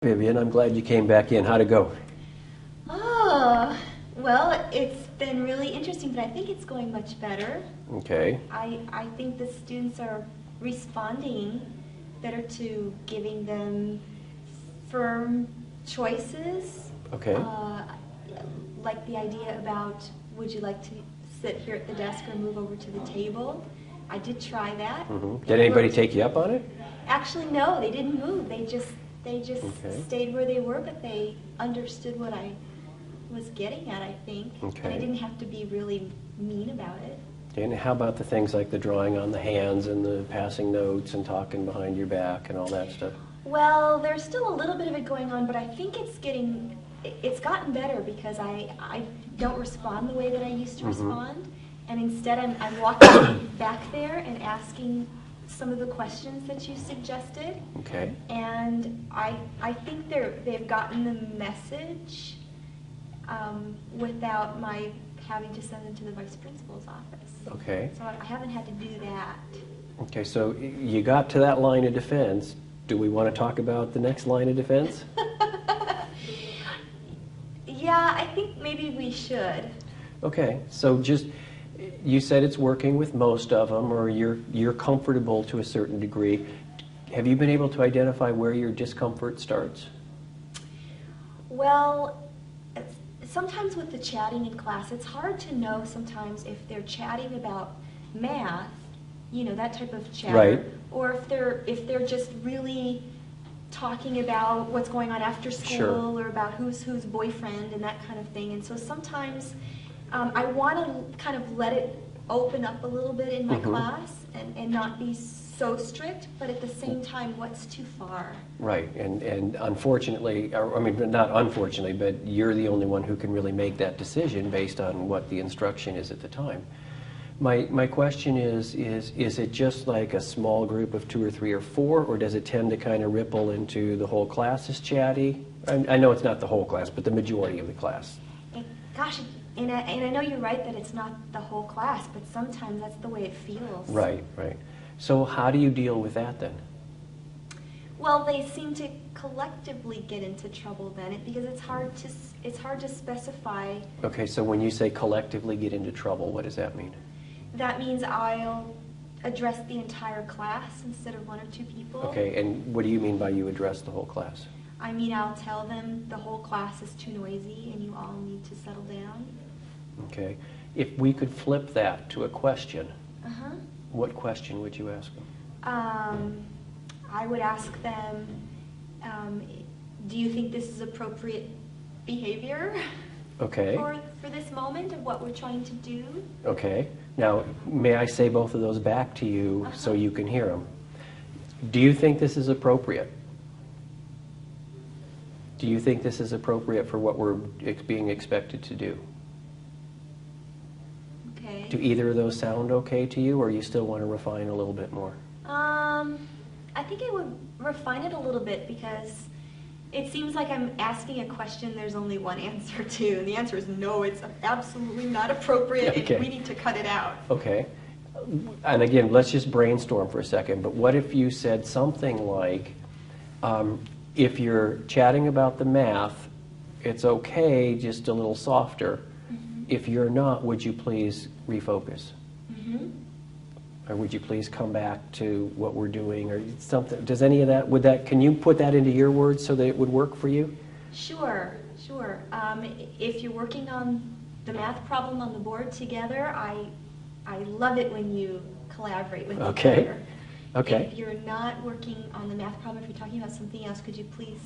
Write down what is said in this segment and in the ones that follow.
Vivian, I'm glad you came back in. How'd it go? Oh, well, it's been really interesting, but I think it's going much better. Okay. I think the students are responding better to giving them firm choices. Okay. Like the idea about, would you like to sit here at the desk or move over to the table? I did try that. Mm-hmm. Did anybody take you up on it? Actually, no, they didn't move. They just Okay. stayed where they were, but they understood what I was getting at, I think. Okay. And I didn't have to be really mean about it. And how about the things like the drawing on the hands and the passing notes and talking behind your back and all that stuff? Well, there's still a little bit of it going on, but I think it's gotten better because I don't respond the way that I used to respond. And instead I'm walking back there and asking some of the questions that you suggested. Okay. And I think they've gotten the message without my having to send them to the vice principal's office. Okay. So I haven't had to do that. Okay, so you got to that line of defense. Do we want to talk about the next line of defense? Yeah, I think maybe we should. Okay, so just, you said it's working with most of them, or you're comfortable to a certain degree. Have you been able to identify where your discomfort starts? Well, sometimes with the chatting in class, it's hard to know sometimes if they're chatting about math, you know, that type of chatter, right, or if they're just really talking about what's going on after school, sure, or about who's boyfriend and that kind of thing. And so sometimes I want to kind of let it open up a little bit in my class and not be so strict, but at the same time, what's too far? Right, and unfortunately, I mean, not unfortunately, but you're the only one who can really make that decision based on what the instruction is at the time. My question is it just like a small group of 2 or 3 or 4, or does it tend to kind of ripple into the whole class is chatty? I know it's not the whole class, but the majority of the class. Gosh, and I know you're right that it's not the whole class, but sometimes that's the way it feels. Right, right. So how do you deal with that then? Well, they seem to collectively get into trouble then, because it's hard to specify. Okay, so when you say collectively get into trouble, what does that mean? That means I'll address the entire class instead of 1 or 2 people. Okay, and what do you mean by you address the whole class? I mean, I'll tell them the whole class is too noisy and you all need to settle down. Okay. If we could flip that to a question, what question would you ask them? I would ask them, do you think this is appropriate behavior? Okay. For this moment of what we're trying to do? Okay. Now, may I say both of those back to you so you can hear them? Do you think this is appropriate? Do you think this is appropriate for what we're being expected to do? Okay. Do either of those sound okay to you, or you still want to refine a little bit more? I think I would refine it a little bit, because it seems like I'm asking a question there's only one answer to, and the answer is no, it's absolutely not appropriate, okay, and we need to cut it out. Okay. And again, let's just brainstorm for a second, but what if you said something like, if you're chatting about the math, it's okay, just a little softer. If you're not, would you please refocus? Or would you please come back to what we're doing, or something? Does any of that, can you put that into your words so that it would work for you? Sure. If you're working on the math problem on the board together, I love it when you collaborate with each other. Okay. If you're not working on the math problem, if you're talking about something else, could you please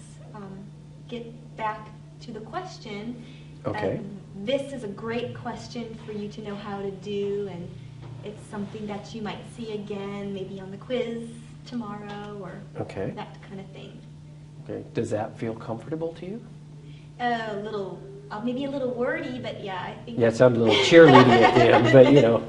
get back to the question? Okay. This is a great question for you to know how to do, and it's something that you might see again, maybe on the quiz tomorrow, or that kind of thing. Okay. Does that feel comfortable to you? Maybe a little wordy, but yeah, I think. Yeah, it sounded a little cheerleading at the end, but you know,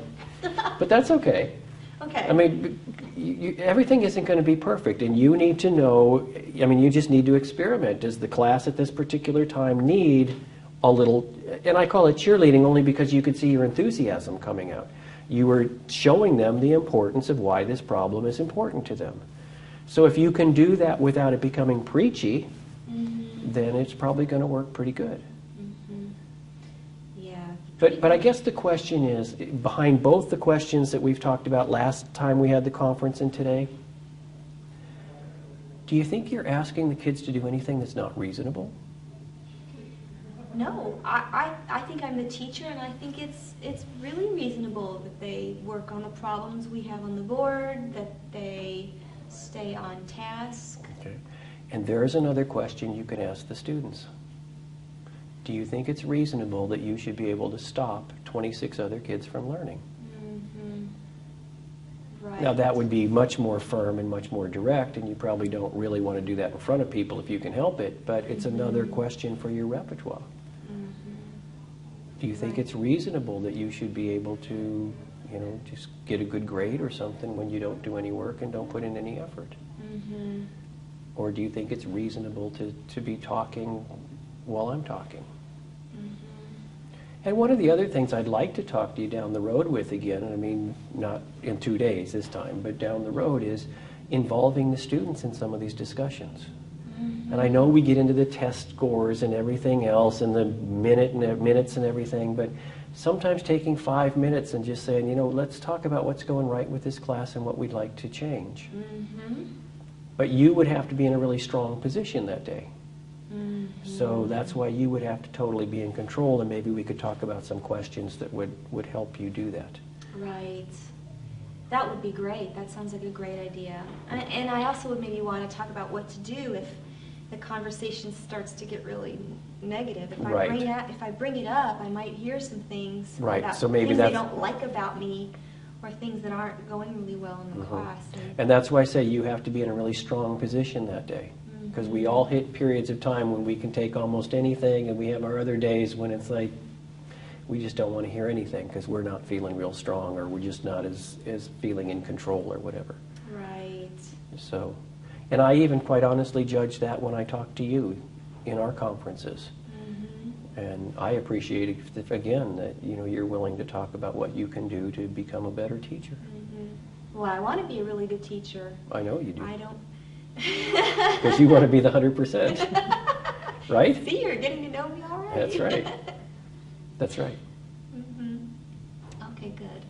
but that's okay. Okay. I mean, everything isn't going to be perfect, and you need to know, I mean, you just need to experiment. Does the class at this particular time need a little, and I call it cheerleading only because you could see your enthusiasm coming out. You were showing them the importance of why this problem is important to them. So if you can do that without it becoming preachy, then it's probably going to work pretty good. Yeah. But I guess the question is, behind both the questions that we've talked about last time we had the conference and today, do you think you're asking the kids to do anything that's not reasonable? No, I think I'm the teacher, and I think it's really reasonable that they work on the problems we have on the board, that they stay on task. Okay. And there's another question you can ask the students. Do you think it's reasonable that you should be able to stop 26 other kids from learning? Right. Now that would be much more firm and much more direct, and you probably don't really want to do that in front of people if you can help it, but it's another question for your repertoire. Do you think it's reasonable that you should be able to, just get a good grade or something when you don't do any work and don't put in any effort? Or do you think it's reasonable to be talking while I'm talking? And one of the other things I'd like to talk to you down the road with again, I mean, not in 2 days this time, but down the road, is involving the students in some of these discussions. And I know we get into the test scores and everything else and the minutes and everything, but sometimes taking 5 minutes and just saying, let's talk about what's going right with this class and what we'd like to change. But you would have to be in a really strong position that day. So that's why you would have to totally be in control, and maybe we could talk about some questions that would help you do that. Right. That would be great. That sounds like a great idea. And I also would maybe want to talk about what to do if the conversation starts to get really negative. If I bring it up, I might hear some things about so maybe things they don't like about me, or things that aren't going really well in the class. And that's why I say you have to be in a really strong position that day. Because we all hit periods of time when we can take almost anything, and we have our other days when it's like we just don't want to hear anything because we're not feeling real strong, or we're just not as feeling in control or whatever. Right. So, and I even quite honestly judge that when I talk to you in our conferences. And I appreciate it, again, that you're willing to talk about what you can do to become a better teacher. Well, I want to be a really good teacher. I know you do. I don't. Because you want to be the 100%, right? See, you're getting to know me already. That's right. That's right. Okay, good.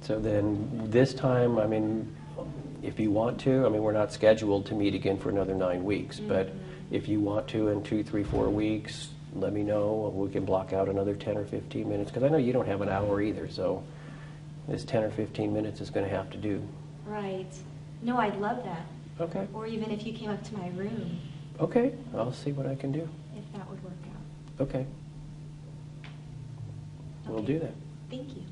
So then this time, I mean, if you want to, I mean, we're not scheduled to meet again for another 9 weeks, but if you want to in 2, 3, 4 weeks, let me know. We can block out another 10 or 15 minutes, because I know you don't have an hour either, so this 10 or 15 minutes is going to have to do. Right. No, I'd love that. Okay. Or even if you came up to my room. Okay, I'll see what I can do. If that would work out. Okay. We'll do that. Thank you.